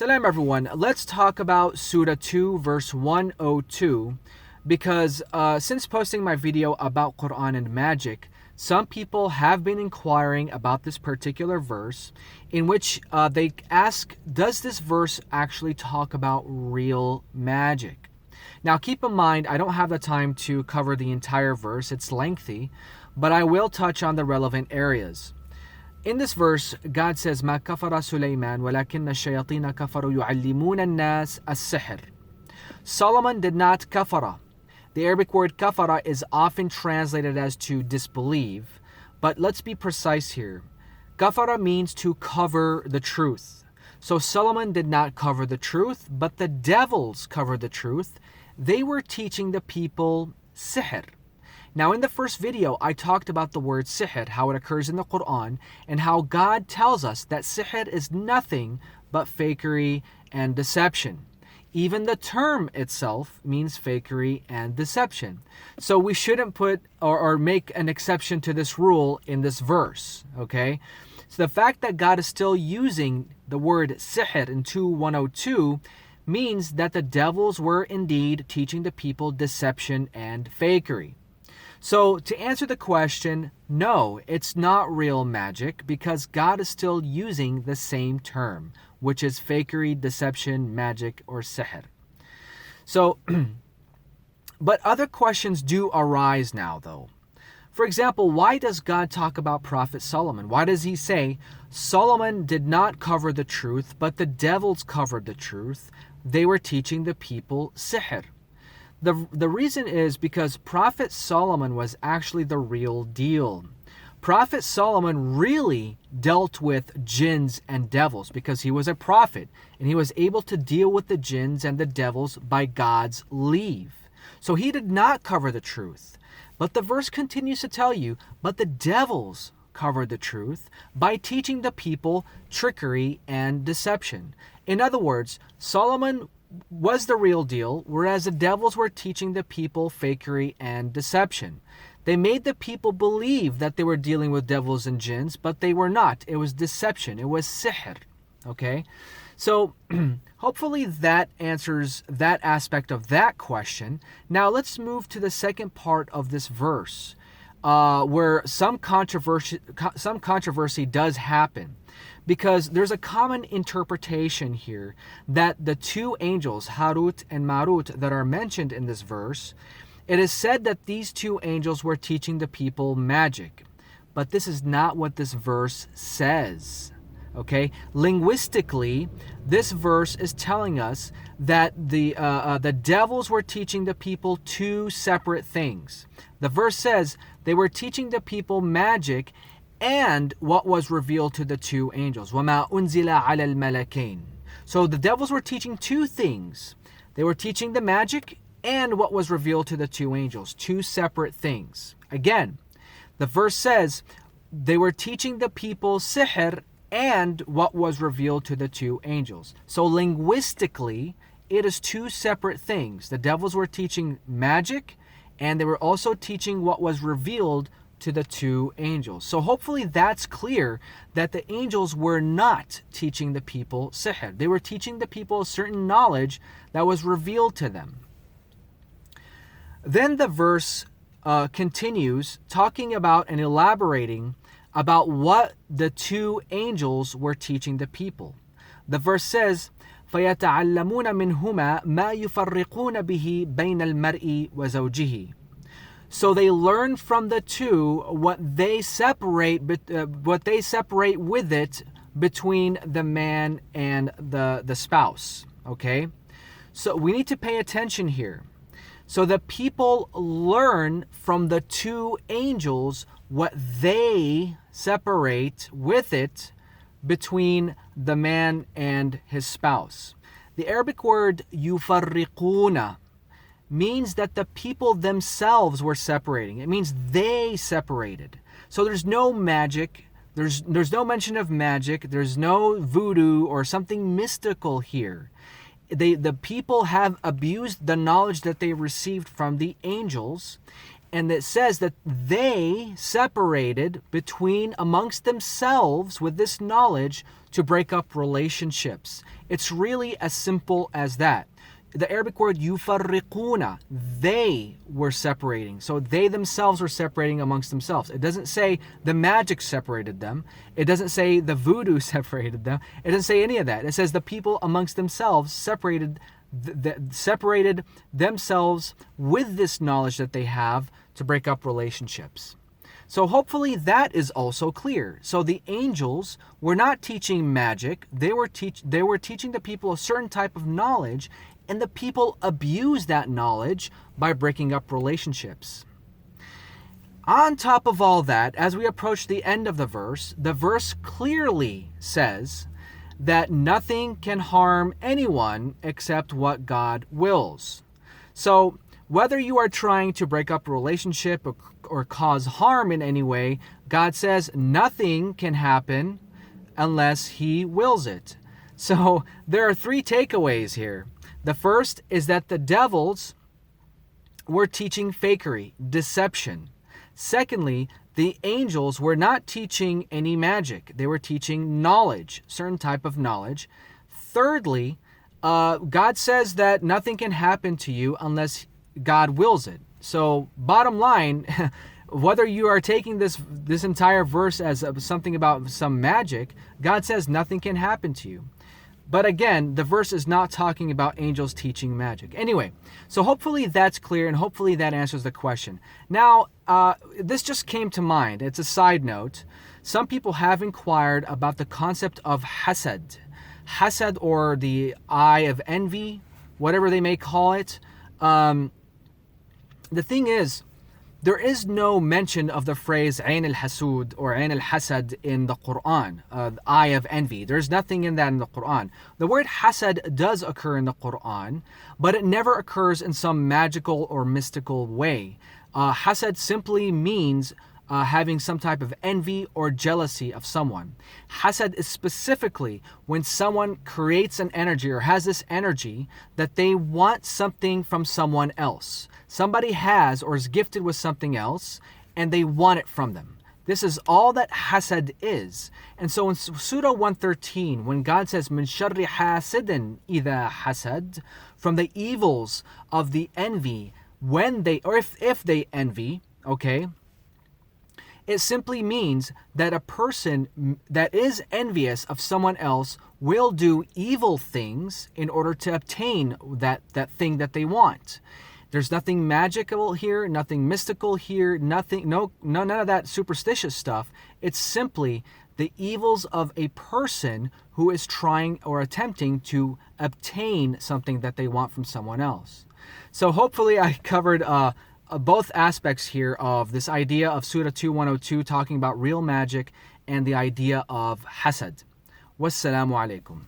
Salam everyone. Let's talk about Surah 2 verse 102 because since posting my video about Quran and magic, some people have been inquiring about this particular verse in which they ask, does this verse actually talk about real magic? Now keep in mind, I don't have the time to cover the entire verse, it's lengthy, but I will touch on the relevant areas. In this verse, God says, "Ma kafara Sulaiman, walakin ash-shayatin kafaru yu'allimuna an-nas as-sihr." Solomon did not kafara. The Arabic word kafara is often translated as to disbelieve, but let's be precise here. Kafara means to cover the truth. So Solomon did not cover the truth, but the devils covered the truth. They were teaching the people sihr. Now in the first video, I talked about the word sihr, how it occurs in the Quran, and how God tells us that sihr is nothing but fakery and deception. Even the term itself means fakery and deception. So we shouldn't put or make an exception to this rule in this verse, okay? So the fact that God is still using the word sihr in 2:102 means that the devils were indeed teaching the people deception and fakery. So to answer the question, no, it's not real magic because God is still using the same term, which is fakery, deception, magic, or sihr. So, but other questions do arise now though. For example, why does God talk about Prophet Solomon? Why does he say, Solomon did not cover the truth, but the devils covered the truth? They were teaching the people sihr. The reason is because Prophet Solomon was actually the real deal. Prophet Solomon really dealt with jinns and devils because he was a prophet and he was able to deal with the jinns and the devils by God's leave. So he did not cover the truth. But the verse continues to tell you, but the devils covered the truth by teaching the people trickery and deception. In other words, Solomon was the real deal, whereas the devils were teaching the people fakery and deception. They made the people believe that they were dealing with devils and jinns, but they were not. It was deception. It was sihr. Okay? So hopefully that answers that aspect of that question. Now let's move to the second part of this verse, where some controversy does happen. Because there's a common interpretation here that the two angels, Harut and Marut, that are mentioned in this verse, it is said that these two angels were teaching the people magic. But this is not what this verse says. Okay? Linguistically, this verse is telling us that the devils were teaching the people two separate things. The verse says they were teaching the people magic and what was revealed to the two angels. وَمَا أُنزِلَ عَلَى الْمَلَكَيْنِ. So the devils were teaching two things. They were teaching the magic and what was revealed to the two angels. Two separate things. Again, the verse says they were teaching the people sihr and what was revealed to the two angels. So linguistically, it is two separate things. The devils were teaching magic and they were also teaching what was revealed to the two angels. So hopefully that's clear that the angels were not teaching the people sihr. They were teaching the people a certain knowledge that was revealed to them. Then the verse continues talking about and elaborating about what the two angels were teaching the people. The verse says, فَيَتَعَلَّمُونَ مِنْهُمَا مَا يُفَرِّقُونَ بِهِ بَيْنَ الْمَرْءِ وَزَوْجِهِ. So they learn from the two what they separate with it between the man and the spouse. Okay? So we need to pay attention here. So the people learn from the two angels what they separate with it between the man and his spouse. The Arabic word yufarriquna means that the people themselves were separating. It means they separated. So there's no magic, there's no mention of magic, there's no voodoo or something mystical here. The people have abused the knowledge that they received from the angels, And it says that they separated between amongst themselves with this knowledge to break up relationships. It's really as simple as that. The Arabic word yufarriquna, they were separating. So they themselves were separating amongst themselves. It doesn't say the magic separated them. It doesn't say the voodoo separated them. It doesn't say any of that. It says the people amongst themselves separated themselves with this knowledge that they have to break up relationships. So hopefully that is also clear. So the angels were not teaching magic. They were teaching the people a certain type of knowledge, and the people abuse that knowledge by breaking up relationships. On top of all that, as we approach the end of the verse clearly says that nothing can harm anyone except what God wills. So whether you are trying to break up a relationship or cause harm in any way, God says nothing can happen unless He wills it. So there are three takeaways here. The first is that the devils were teaching fakery, deception. Secondly, the angels were not teaching any magic. They were teaching knowledge, certain type of knowledge. Thirdly, God says that nothing can happen to you unless God wills it. So bottom line, whether you are taking this entire verse as something about some magic, God says nothing can happen to you. But again, the verse is not talking about angels teaching magic. Anyway, so hopefully that's clear, and hopefully that answers the question. Now, this just came to mind. It's a side note. Some people have inquired about the concept of hasad. Hasad, or the eye of envy, whatever they may call it. The thing is, there is no mention of the phrase Ain al-Hasud or Ain al-Hasad in the Quran, the eye of envy. There's nothing in that in the Quran. The word hasad does occur in the Quran, but it never occurs in some magical or mystical way. Hasad simply means having some type of envy or jealousy of someone. Hasad is specifically when someone creates an energy or has this energy that they want something from someone else. Somebody has or is gifted with something else and they want it from them. This is all that hasad is. And so in Surah 113, when God says, Min sharri hasidin idha hasad, from the evils of the envy, when they, or if they envy, okay, it simply means that a person that is envious of someone else will do evil things in order to obtain that thing that they want. There's nothing magical here, nothing mystical here, none of that superstitious stuff. It's simply the evils of a person who is trying or attempting to obtain something that they want from someone else. So hopefully I covered both aspects here of this idea of Surah 2:102 talking about real magic and the idea of hasad. Wassalamu alaikum.